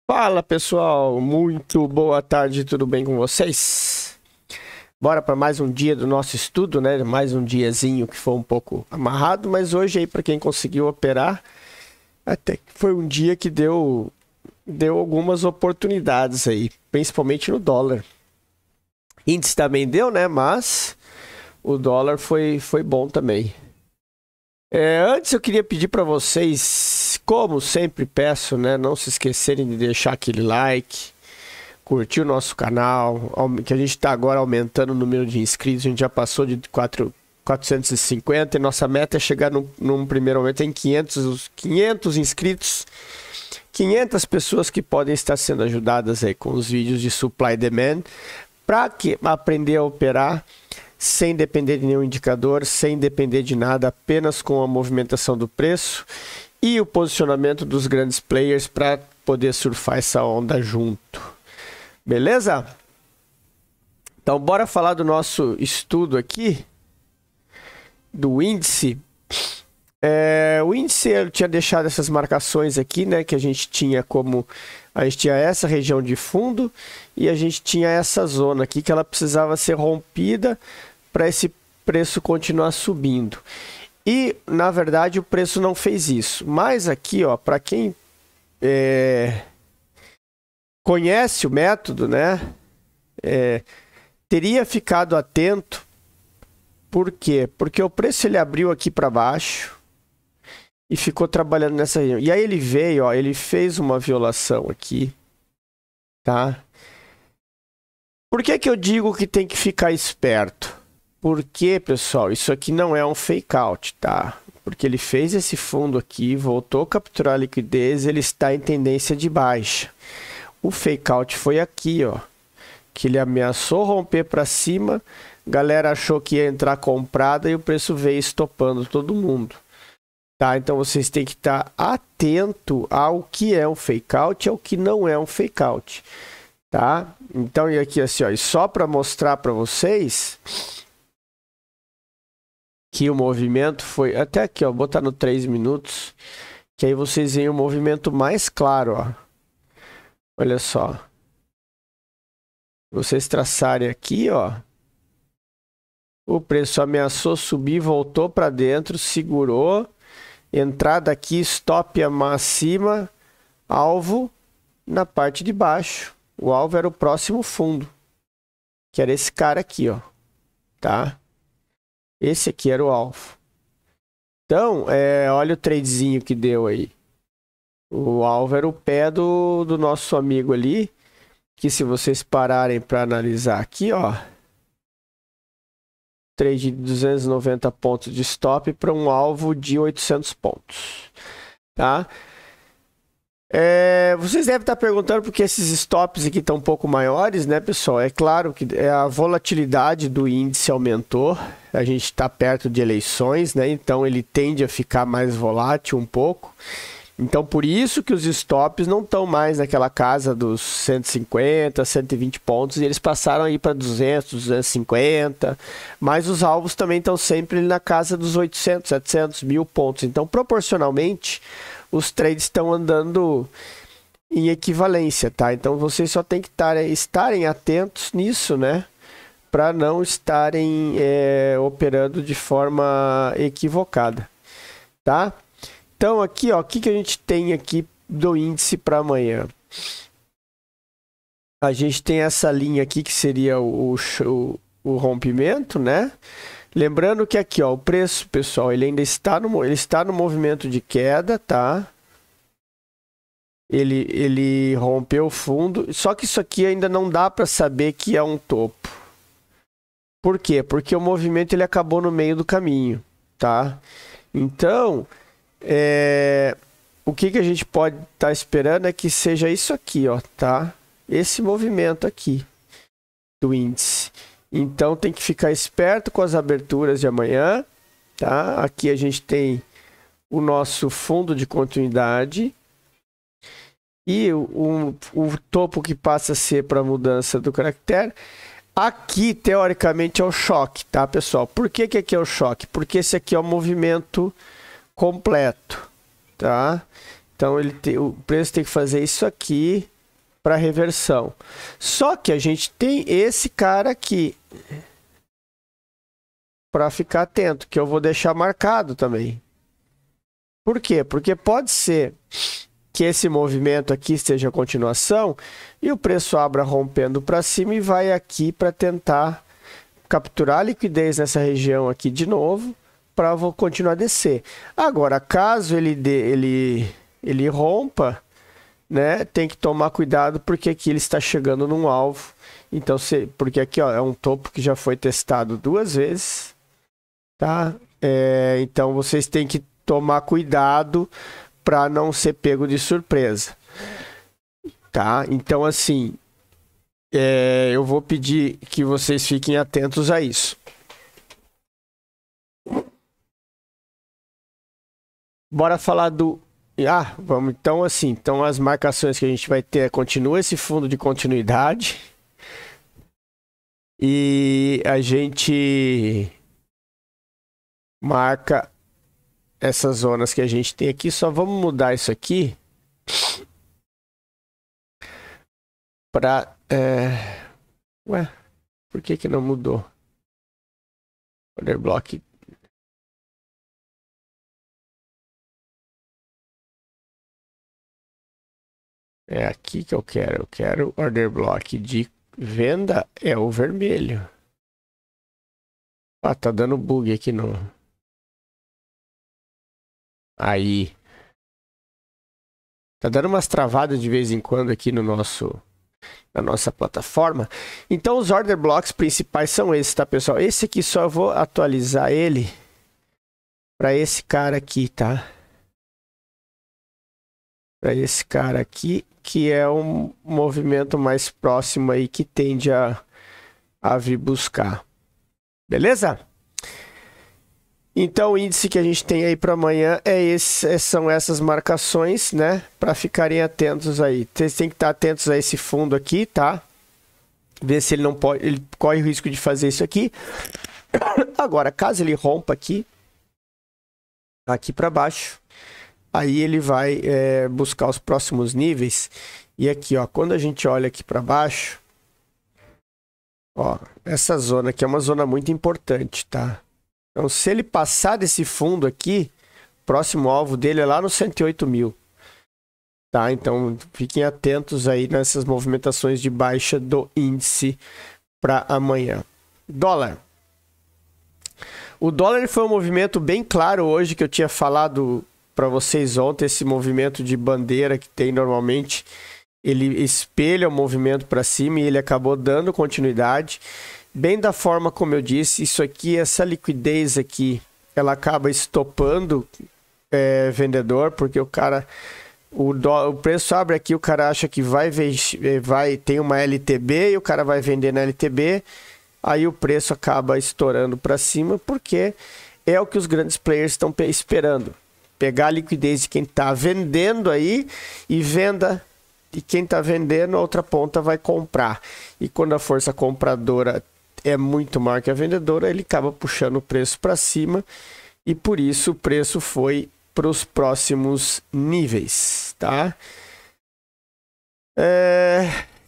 Fala pessoal, muito boa tarde, tudo bem com vocês? Bora para mais um dia do nosso estudo, né? Mais um diazinho que foi um pouco amarrado, mas hoje aí para quem conseguiu operar, até que foi um dia que deu algumas oportunidades aí, principalmente no dólar. Índice também deu, né? Mas o dólar foi bom também. Antes eu queria pedir para vocês, como sempre peço, né, não se esquecerem de deixar aquele like, curtir o nosso canal, que a gente está agora aumentando o número de inscritos, a gente já passou de 450 e nossa meta é chegar num primeiro momento em 500 inscritos, 500 pessoas que podem estar sendo ajudadas aí com os vídeos de supply e demand, para aprender a operar sem depender de nenhum indicador, sem depender de nada, apenas com a movimentação do preço e o posicionamento dos grandes players para poder surfar essa onda junto. Beleza? Então, bora falar do nosso estudo aqui, do índice. O índice, eu tinha deixado essas marcações aqui, né, que a gente tinha a gente tinha essa região de fundo e a gente tinha essa zona aqui que ela precisava ser rompida para esse preço continuar subindo. E, na verdade, o preço não fez isso. Mas aqui, ó, para quem conhece o método, né, teria ficado atento. Por quê? Porque o preço ele abriu aqui para baixo e ficou trabalhando nessa região. E aí ele veio, ó, ele fez uma violação aqui, tá? Por que que eu digo que tem que ficar esperto? Porque, pessoal, isso aqui não é um fake out, tá? Porque ele fez esse fundo aqui, voltou a capturar a liquidez, ele está em tendência de baixa. O fake out foi aqui, ó, que ele ameaçou romper para cima, galera achou que ia entrar comprada e o preço veio estopando todo mundo. Tá, então vocês têm que estar atento ao que é um fake out e ao que não é um fake out, tá? Então, e aqui assim, ó, e só para mostrar para vocês que o movimento foi até aqui, ó, vou botar no 3 minutos, que aí vocês veem o movimento mais claro, ó. Olha só. Vocês traçarem aqui, ó, o preço ameaçou subir, voltou para dentro, segurou. Entrada aqui, stop acima, alvo na parte de baixo. O alvo era o próximo fundo, que era esse cara aqui, ó, tá? Esse aqui era o alvo. Então, olha o tradezinho que deu aí. O alvo era o pé do nosso amigo ali, que se vocês pararem para analisar aqui, ó, trade de 290 pontos de stop para um alvo de 800 pontos, tá? Vocês devem estar perguntando porque esses stops aqui estão um pouco maiores, né, pessoal? É claro que a volatilidade do índice aumentou, a gente está perto de eleições, né? Então ele tende a ficar mais volátil um pouco. Então, por isso que os stops não estão mais naquela casa dos 150, 120 pontos, e eles passaram aí para 200, 250, mas os alvos também estão sempre na casa dos 800, 700, 1000 pontos. Então, proporcionalmente, os trades estão andando em equivalência, tá? Então, vocês só tem que estarem atentos nisso, né? Para não estarem operando de forma equivocada, tá? Então, aqui, ó, o que a gente tem aqui do índice para amanhã? A gente tem essa linha aqui que seria o rompimento, né? Lembrando que aqui, ó, o preço, pessoal, ele ainda está no movimento de queda, tá? Ele rompeu o fundo, só que isso aqui ainda não dá para saber que é um topo. Por quê? Porque o movimento ele acabou no meio do caminho, tá? Então, o que a gente pode estar esperando é que seja isso aqui, ó, tá? Esse movimento aqui do índice. Então tem que ficar esperto com as aberturas de amanhã, tá? Aqui a gente tem o nosso fundo de continuidade e o topo que passa a ser para a mudança do caractere. Aqui, teoricamente, é o choque, tá, pessoal? Por que aqui é o choque? Porque esse aqui é o movimento completo, tá? Então o preço tem que fazer isso aqui para reversão. Só que a gente tem esse cara aqui para ficar atento, que eu vou deixar marcado também. Por quê? Porque pode ser que esse movimento aqui esteja a continuação e o preço abra rompendo para cima e vai aqui para tentar capturar a liquidez nessa região aqui de novo para continuar a descer. Agora, caso ele rompa, né, tem que tomar cuidado porque aqui ele está chegando num alvo. Então, porque aqui ó, é um topo que já foi testado 2 vezes, tá? Então vocês têm que tomar cuidado para não ser pego de surpresa, tá? Então assim, eu vou pedir que vocês fiquem atentos a isso. Bora falar do... vamos então assim, então as marcações que a gente vai ter, continua esse fundo de continuidade e a gente marca essas zonas que a gente tem aqui. Só vamos mudar isso aqui para ué, por que não mudou? Order block. É aqui que eu quero order block de venda, é o vermelho. Tá dando bug aqui no... Aí. Tá dando umas travadas de vez em quando aqui no na nossa plataforma. Então os order blocks principais são esses, tá, pessoal? Esse aqui só eu vou atualizar ele para esse cara aqui, tá? Para esse cara aqui, que é um movimento mais próximo aí que tende a vir buscar. Beleza? Então o índice que a gente tem aí para amanhã são essas marcações, né? Para ficarem atentos aí. Vocês têm que estar atentos a esse fundo aqui, tá? Ver se ele não pode, ele corre o risco de fazer isso aqui. Agora, caso ele rompa aqui para baixo, aí ele vai buscar os próximos níveis. E aqui, ó, quando a gente olha aqui para baixo, ó, essa zona aqui é uma zona muito importante, tá? Então, se ele passar desse fundo aqui, próximo alvo dele é lá no 108 mil. Tá? Então, fiquem atentos aí nessas movimentações de baixa do índice para amanhã. Dólar. O dólar foi um movimento bem claro hoje, que eu tinha falado para vocês ontem. Esse movimento de bandeira que tem normalmente, ele espelha o movimento para cima e ele acabou dando continuidade. Bem da forma como eu disse, isso aqui, essa liquidez aqui, ela acaba estopando vendedor, porque o preço abre aqui, o cara acha que tem uma LTB e o cara vai vender na LTB, aí o preço acaba estourando para cima, porque é o que os grandes players estão esperando. Pegar a liquidez de quem está vendendo aí e venda, e quem está vendendo, a outra ponta vai comprar. E quando a força compradora é muito maior que a vendedora, ele acaba puxando o preço para cima e por isso o preço foi para os próximos níveis, tá?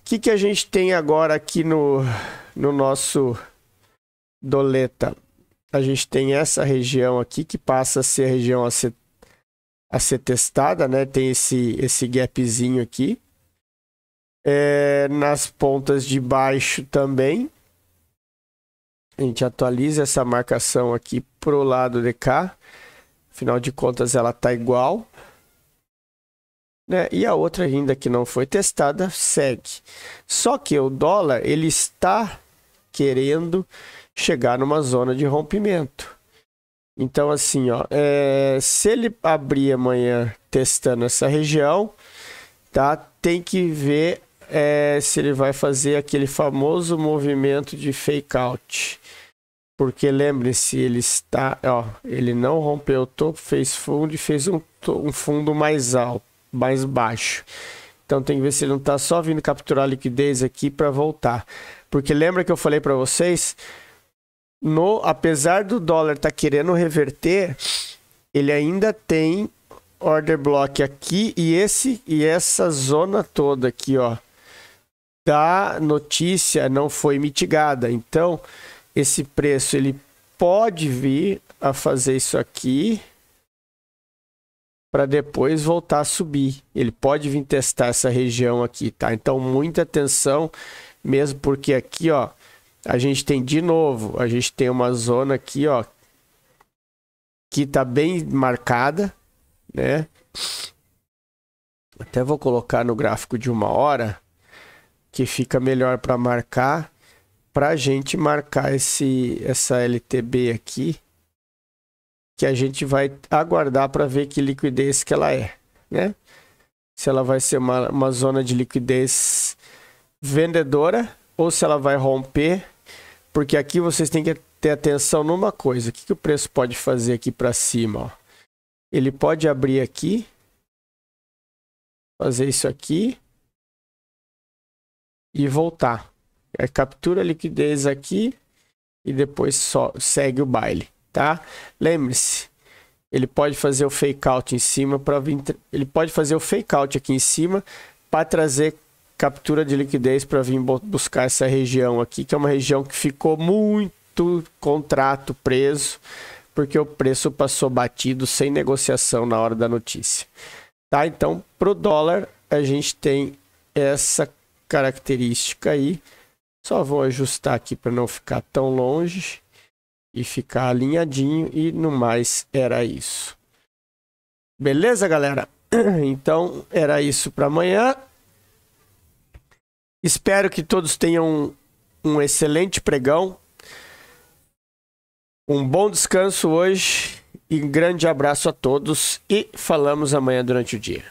Que a gente tem agora aqui no nosso doleta? A gente tem essa região aqui que passa a ser a região a ser testada, né? Tem esse gapzinho aqui. Nas pontas de baixo também. A gente atualiza essa marcação aqui pro lado de cá. Afinal de contas, ela tá igual, né? E a outra ainda que não foi testada segue. Só que o dólar, ele está querendo chegar numa zona de rompimento. Então, assim, ó, se ele abrir amanhã testando essa região, tá? Tem que ver se ele vai fazer aquele famoso movimento de fake out. Porque lembre-se, ele não rompeu o topo, fez fundo e fez um fundo mais alto, mais baixo. Então tem que ver se ele não está só vindo capturar a liquidez aqui para voltar. Porque lembra que eu falei para vocês, apesar do dólar estar querendo reverter, ele ainda tem order block aqui e essa zona toda aqui, ó, da notícia não foi mitigada. Então, esse preço ele pode vir a fazer isso aqui para depois voltar a subir. Ele pode vir testar essa região aqui, tá? Então, muita atenção, mesmo porque aqui, ó, a gente tem de novo, a gente tem uma zona aqui, ó, que tá bem marcada, né? Até vou colocar no gráfico de 1 hora, que fica melhor para marcar, para a gente marcar essa LTB aqui, que a gente vai aguardar para ver que liquidez que ela é, né? Se ela vai ser uma zona de liquidez vendedora ou se ela vai romper, porque aqui vocês têm que ter atenção numa coisa. O que o preço pode fazer aqui para cima, ó? Ele pode abrir aqui, fazer isso aqui e voltar. Captura a liquidez aqui e depois só segue o baile, tá? Lembre-se, ele pode fazer o fake out em cima para vir, ele pode fazer o fake out aqui em cima para trazer captura de liquidez para vir buscar essa região aqui, que é uma região que ficou muito contrato preso, porque o preço passou batido sem negociação na hora da notícia. Tá? Então, pro dólar, a gente tem essa característica aí. Só vou ajustar aqui para não ficar tão longe e ficar alinhadinho, e no mais era isso. Beleza, galera? Então, era isso para amanhã. Espero que todos tenham um excelente pregão. Um bom descanso hoje e um grande abraço a todos e falamos amanhã durante o dia.